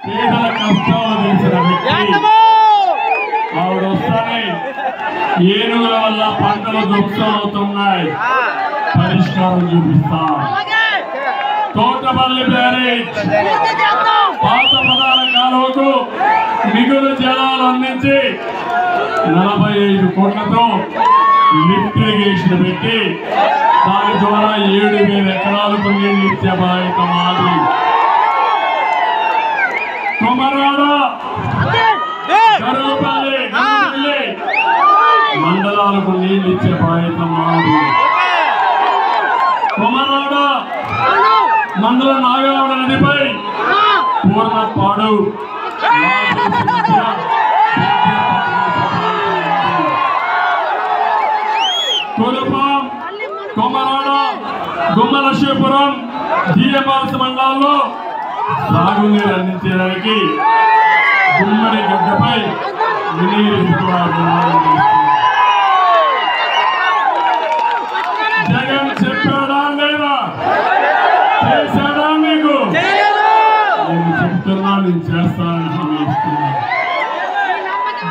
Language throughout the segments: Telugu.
పేదల కష్టాలు తెలిసిన వ్యక్తి ఆవిడ వస్తానే ఏనుగుల వల్ల పంటలు ధ్వంసం అవుతున్నాయి, పరిష్కారం చూపిస్తాం. తోటపల్లి బ్యారేజ్ పాత పదాల కాలువకు మిగులు జలాలు అందించి 45 కోట్లతో లిఫ్ట్ ఇరిగేషన్ పెట్టి దాని ద్వారా 7,000 ఎకరాలకు నీళ్ళు ఇచ్చే బాధ్యత మాది. కొమరాడ గరుపల్లి మండలాలకు నీళ్ళు ఇచ్చే బాధ్యత మాది. కొమరాడ మండల నాగావళ నదిపై పూర్ణపాడు కొలుపాం కొమరాడ గుమ్మలక్ష్మీపురం జీఎంఆర్ఎస్ మండలాల్లో సాగునీరు అందించడానికి గుమ్మడి గడ్డపై జగన్ చెప్పాడా లేదా, చేశాడా? మీకు నేను చెప్తున్నా, నేను చేస్తానని హామీ ఇస్తున్నా.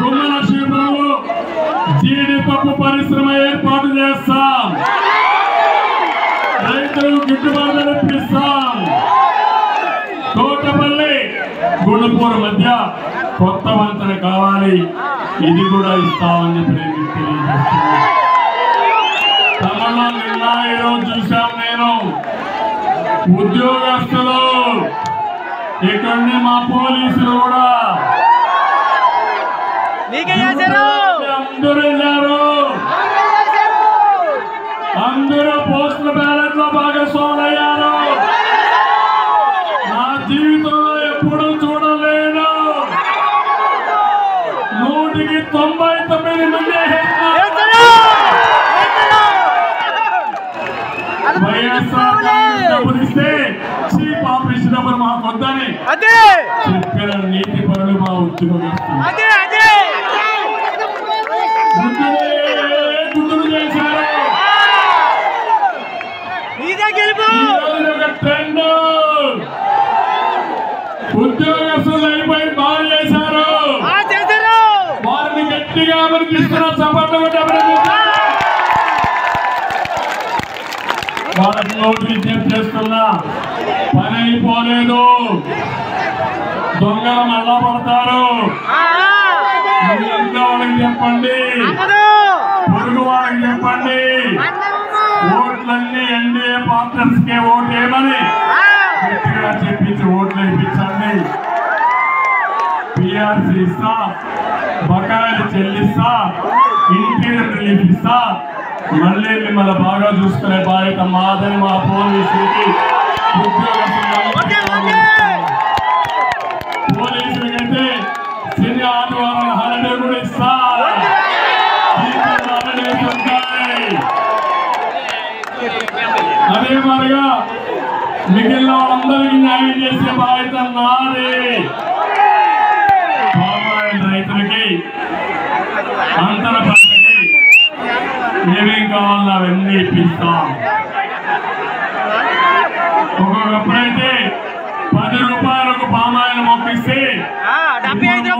గుమ్మలక్ష్మీపురంలో జీడిపప్పు పరిశ్రమ ఏర్పాటు చేస్తాం, రైతులకు గిట్టుబాటు ఇప్పిస్తాం. తోటపల్లి గుండపూర్ మధ్య కొత్త వంతెన కావాలి, ఇది కూడా ఇస్తామని చెప్పి నేను తెలియజేస్తున్నా. తమలో నిన్న ఈరోజు చూశాం. నేను ఉద్యోగస్తులు ఇక్కడి మా పోలీసులు కూడా అందరూ వెళ్ళారు, అందరూ పోస్టల్ బ్యాలెట్ లో భాగస్వాములు అయ్యారు. నా జీవితంలో ఎప్పుడు చూడలేదు, 199 మంది వైఎస్ఆర్ డబ్బులు ఇస్తే చీఫ్ ఆఫీస్ డబ్బులు మాకు వద్దని చెప్పిన నీతి పరులు మా ఉద్యోగస్తులు గుర్తులు చేశారు. ఒక ట్రెండ్ ఉద్యోగస్తులు అయిపోయి బాగా చేశారు. వారిని గట్టిగా అభినందిస్తున్న సభలో వాళ్ళకి నోటు విజ్ఞప్తి చేస్తున్నా, పని అయిపోలేదు, దొంగలు మళ్ళా పడతారు. ఇంట్లో వాళ్ళకి చెప్పండి, పొరుగు వాళ్ళకి చెప్పండి, ఓట్లన్నీ ఎన్డీఏ పార్టనర్స్ కే ఓటు వేయమని గట్టిగా చెప్పించి ఓట్లు వేయించండి. పిఆర్సీ ఇస్తా, బకాయిలు చెల్లిస్తా, ఇంటీరియర్ రిలీఫ్ ఇస్తా, మళ్ళీ మిమ్మల్ని బాగా చూసుకునే బాధ్యత మాదని మా పోలీసులకి పోలీసులకైతే శని ఆదివారం హాలిడే కూడా ఇస్తా. అదే మాదిరిగా మిగిలిన వాళ్ళందరికీ న్యాయం చేసే బాధ్యత నాది. పామాయిల్ రైతులకి, అంతర పంటకి ఏమేం కావాలో అవన్నీ ఇప్పిస్తాం. ఒక్కొక్కప్పుడైతే 10 రూపాయలకు పామాయిల్ మొక్కిస్తే 50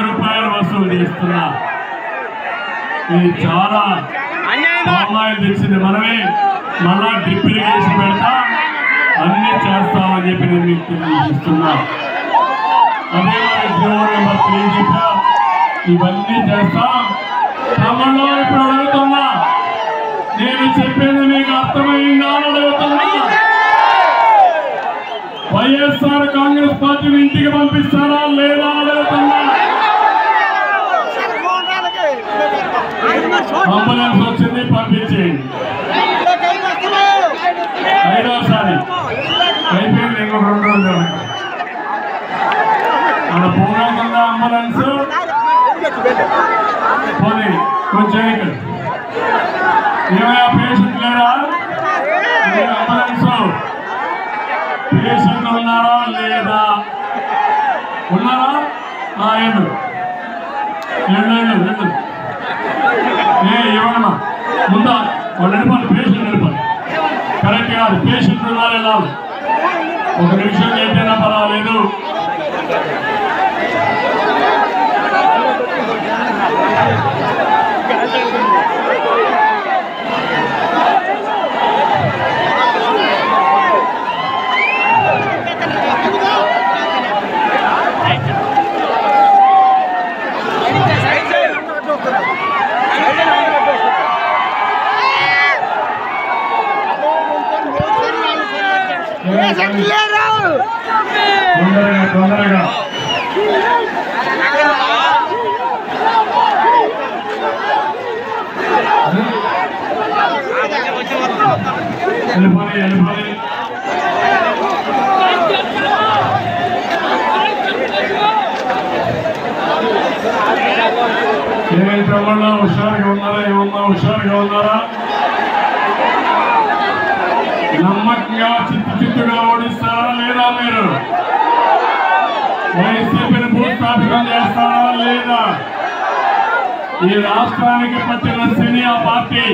రూపాయలు వసూలు చేస్తున్నా. ఇది చాలా పామాయిల్ తెచ్చింది మనమే, మళ్ళా డ్రిప్ ఇరిగేషన్ పెడతా, అన్ని చేస్తామని చెప్పి నేను మీకు తెలియజేస్తున్నా. అదే జీవో నెంబర్ 3 చెప్పా, ఇవన్నీ చేస్తాం. తమలో ఇప్పుడు అడుగుతున్నా, నేను చెప్పేది మీకు అర్థమైందా అని అడుగుతున్నా. వైఎస్ఆర్ కాంగ్రెస్ పార్టీని ఇంటికి పంపిస్తారా లేదా అని అడుగుతున్నా. అంబులెన్స్ వచ్చింది, పంపించేయండి. 5వసారి అయిపోయింది, ఇంకొక 2 రోజులు అలా పోకుండా అంబులెన్స్ పోనీ కొంచెం ఇక్కడ ఏమైనా పేషెంట్ లేరా? అంబులెన్స్ పేషెంట్ ఉన్నారా లేదా? ఉన్నారా? ఏడు ఇవ్వడమా ముందా వాళ్ళు నడిపాలి, పేషెంట్ నడిపాలి. కరెక్ట్ కాదు, పేషెంట్ ఉన్నారు వెళ్ళాలి. 1 నిమిషం ఏంటైనా పర్వాలేదు, తొందరగా వెళ్ళిపోయి ఏమైనా తమ్ముళ్ళు హుషారుగా ఉన్నారా? ఏమన్నా హుషారుగా ఉన్నారా? నమ్మకంగా చిత్తుగా ఓడిస్తారా లేదా? మీరు వైసీపీని భూస్థాపితం చేస్తారా లేదా? ఈ రాష్ట్రానికి పట్టిన శని ఆ పార్టీ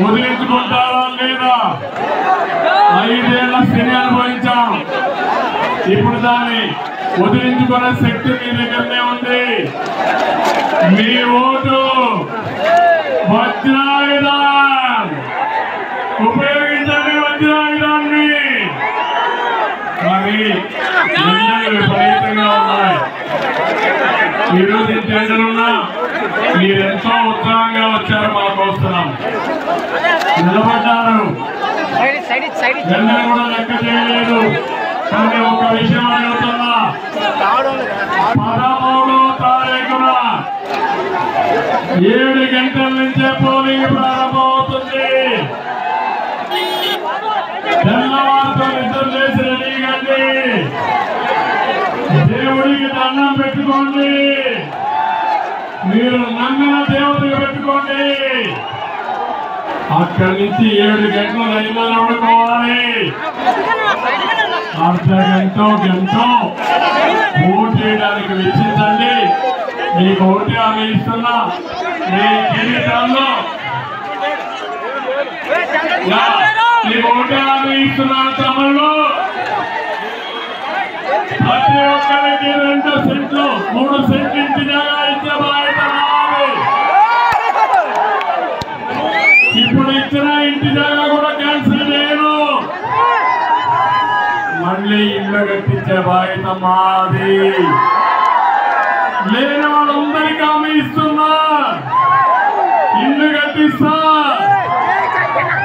వదిలించుకుంటారా లేదా? 5 ఏళ్ల శని అనుభవించాం. ఇప్పుడు దాన్ని వదిలించుకునే శక్తి మీ దగ్గరనే ఉంది. మీ ఓటు వజ్రాయుధం ఉపయోగించండి. వజ్రాయుధాన్ని. మరి ఎండలు విపరీతంగా ఉన్నాయి. ఈరోజు ఇంత ఎండలున్నా మీరెంతో ఉత్సాహంగా వచ్చారు. మా కోసరం నిలబడ్డారు. ఎండలు కూడా లెక్క చేయలేదు. కానీ ఒక విషయం అడుగుతున్నా, 13వ తారీఖున 7 గంటల నుంచే పోలింగ్ ప్రారంభమవుతుంది. తెల్లవారితో నిద్ర చేసి రెడీగండి. దేవుడికి దండం పెట్టుకోండి. మీరు నమ్మిన దేవతగా పెట్టుకోండి. అక్కడి నుంచి 7 గంటల లైన్లో నడుకోవాలి. అర్ధ గంటో ఓటు చేయడానికి వెచ్చించండి. మీకు ఓటు హామీ ఇస్తున్నా. మీ జీవితాల్లో మీకు ఓటు హామీ ఇస్తున్నాను. తమలో ప్రతి ఒక్కరికి 2 సెంట్లు 3 సెంట్లు ఇంటి జాగా ఇచ్చే బాధ్యత నాది. ఇప్పుడు ఇచ్చిన ఇంటి జాగా కూడా క్యాన్సిల్ చేయను. మళ్ళీ ఇల్లు కట్టించే బాధ్యత మాది. లేని వాళ్ళందరికీ హామీ ఇస్తున్నా. ఇల్లు కట్టిస్తా,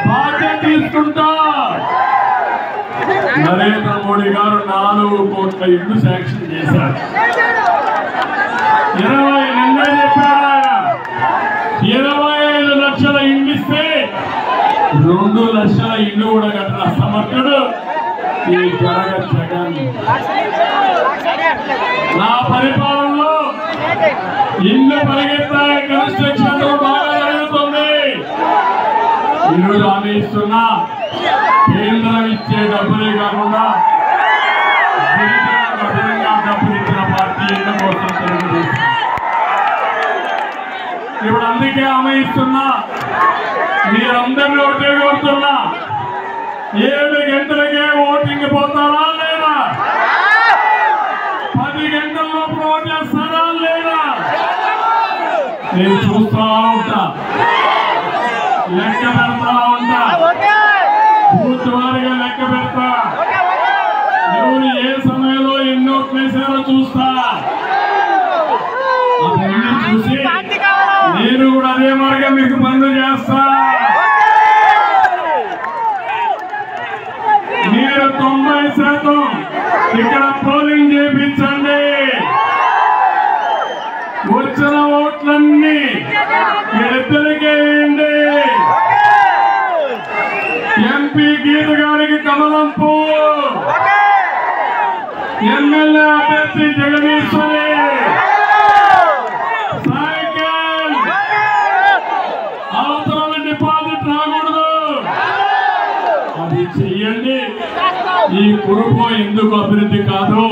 బాధ్యత తీసుకుంటా. నరేంద్ర మోడీ గారు 4 కోట్ల ఇల్లు శాంక్షన్ చేశారు. 20 నిన్నే చెప్పారు ఆయన. 25 లక్షల ఇల్లు ఇస్తే 2 లక్షల ఇల్లు కూడా కట్టిన సమర్థుడు ఈ జగన్. నా పరిపాలనలో ఇల్లు పరిగెత్తాయి. కన్స్ట్రక్షన్ బాగా జరుగుతుంది. ఈరోజు హామీ ఇస్తున్నా. కేంద్రం ఇచ్చే డబ్బులే కాకుండా అదనంగా డబ్బులు ఇచ్చిన పార్టీ ఇళ్ల కోసం తెలుగుదేశం. ఇప్పుడు అందుకే హామీ ఇస్తున్నా. మీరందరినీ ఒకటే కోరుతున్నా, 7 గంటలకే ఓటింగ్ పోతారా లేదా? 10 గంటల లోపల ఓటు చేస్తారా లేదా? నేను చూస్తా ఉంటా, లెక్క పెడతా ఉంటా. బూత్ వారిగా లెక్క పెడతా. ఎవరు ఏ సమయంలో ఎన్ని ఓట్లు వేసారో చూస్తా. అవన్నీ చూసి నేను కూడా అదే మార్గం మీకు పనులు చేస్తా. మీరు 90% ఇక్కడ పోలింగ్ చేయించండి. వచ్చిన ఓట్లన్నీ ఎద్దరికేయండి. ఎంపీ గీత గారికి కమలం పువ్వు, ఎమ్మెల్యే అభ్యర్థి జగదీశ్వరి సైకిల్. అవసరం డిపాజిట్ రాకూడదు. అది చెయ్యండి. ఈ కుటుంబం ఎందుకు అభివృద్ధి కాదు,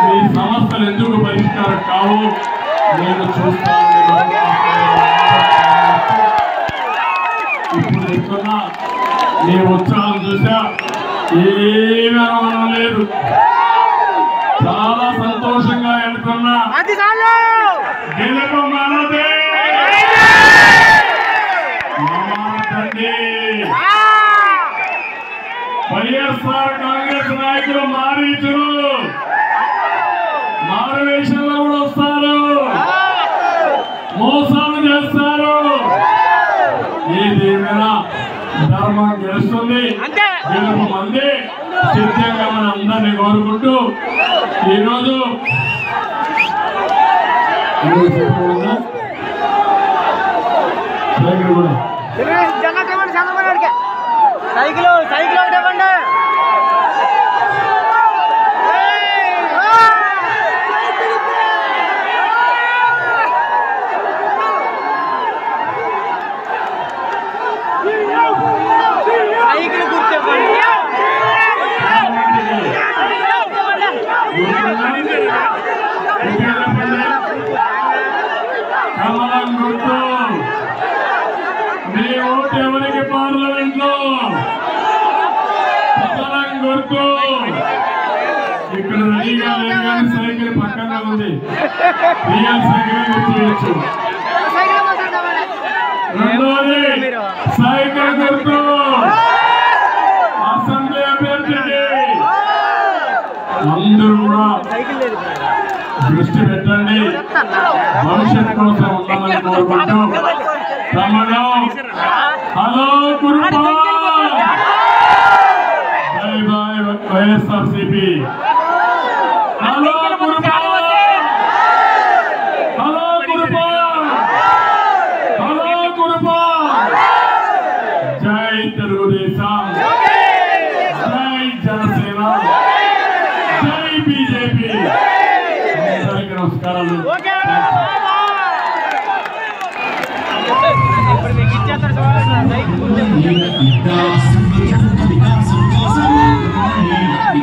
మీ సమస్యలు ఎందుకు పరిష్కారం కావు నేను చూస్తాను. ఇప్పుడు చెప్తున్నా, మీ ఉత్సాహం చూసా ఏమీ అనుమానం లేదు. చాలా సంతోషంగా వెళ్తున్నా. గెలుపు మనదే. వైఎస్ఆర్ కాంగ్రెస్ నాయకులు మారీచులు మారువేషంలో కూడా వస్తారు, మోసాలు చేస్తారు. ఏదేమైనా ధర్మం గెలుస్తుంది, గెలుపు మంది సిద్ధంగా మన అందరినీ కోరుకుంటూ ఈరోజు సైకిల్ ఒకటి ఇవ్వండి. సైకిల్ గుర్తు ఇవ్వండి. కమలం గుర్తు. మీ ఓటు ఎవరికి పార్లమెంట్ లో? కమలం గుర్తు. ఇక్కడ రెడీగా లేదు కానీ సైకిల్ పక్కనే ఉంది, రియల్ సైకిల్ గుర్తు చేయొచ్చు. రెండోది సైకిల్ గుర్తు. అసెంబ్లీ అభ్యర్థిని అందరూ కూడా దృష్టి పెట్టండి, భవిష్యత్తు కోసం ఉండాలని కోరుకుంటూ తమలో హలో గురుపా జై బాయ్ వైఎస్ఆర్సీపీ. హలో గురుపా, హలో గురుపా, హలో గురుపా. జై తెలుగుదేశం, జై జనసేన, జై బీజేపీ. అందరికీ నమస్కారాలు. ఇప్పుడు మీకు ఇచ్చేస్తారు.